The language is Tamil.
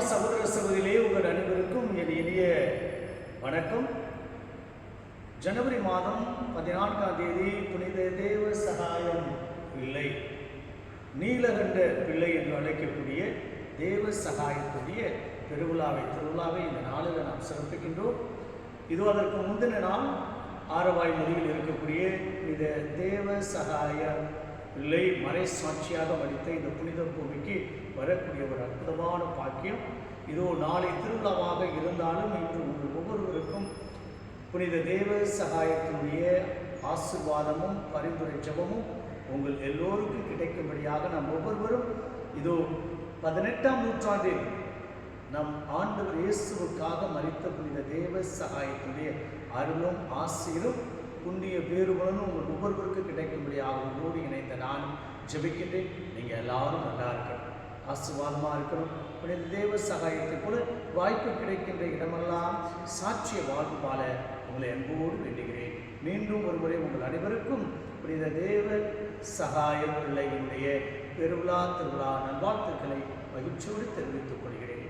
சகோதர சகோதரிகளே, உங்கள் அனைவருக்கும் என் இனிய வணக்கம். ஜனவரி மாதம் 14ஆம் தேதி புனித தேவ சகாயம் பிள்ளை, நீலகண்ட பிள்ளை என்று அழைக்கக்கூடிய தேவ சகாயத்துடைய திருவிழாவை இந்த நாளில் நாம் சிறப்பிக்கின்றோம். இது அதற்கு முந்தின நாள் ஆரவாய் மொழியில் இருக்கக்கூடிய புனித தேவ சகாய பிள்ளை மறை சாட்சியாக மடித்த இந்த புனித பூமிக்கு வரக்கூடிய ஒரு அற்புதமான பாக்கியம். இதோ நாளை திருவிழாவாக இருந்தாலும் இன்று உங்கள் ஒவ்வொருவருக்கும் புனித தேவ சகாயத்தினுடைய ஆசீர்வாதமும் பரிந்துரை ஜெபமும் உங்கள் எல்லோருக்கும் கிடைக்கும்படியாக நாம் ஒவ்வொருவரும் இதோ 18ஆம் நூற்றாண்டில் நம் ஆண்டவர் இயேசுவுக்காக மரித்த புனித தேவ சகாயத்துடைய அருளும் ஆசீரும் புண்ணிய பேறுகளும் உங்கள் ஒவ்வொருவருக்கும் கிடைக்கும்படியாக உங்களோடு இணைந்த நான் ஜெபிக்கின்றேன். நீங்கள் எல்லாரும் நல்லா இருக்கணும், ஆசீர்வாதமாக இருக்கணும். புனித தேவ சகாயத்தை கூட வாய்ப்பு கிடைக்கின்ற இடமெல்லாம் சாட்சிய வாழ்வு வாழ உங்களை அன்போடு வேண்டுகிறேன். மீண்டும் ஒருமுறை உங்கள் அனைவருக்கும் புனித தேவ சகாய பிள்ளையினுடைய திருவிழா நல்வாழ்த்துக்களை மகிழ்ச்சியோடு தெரிவித்துக் கொள்கிறேன்.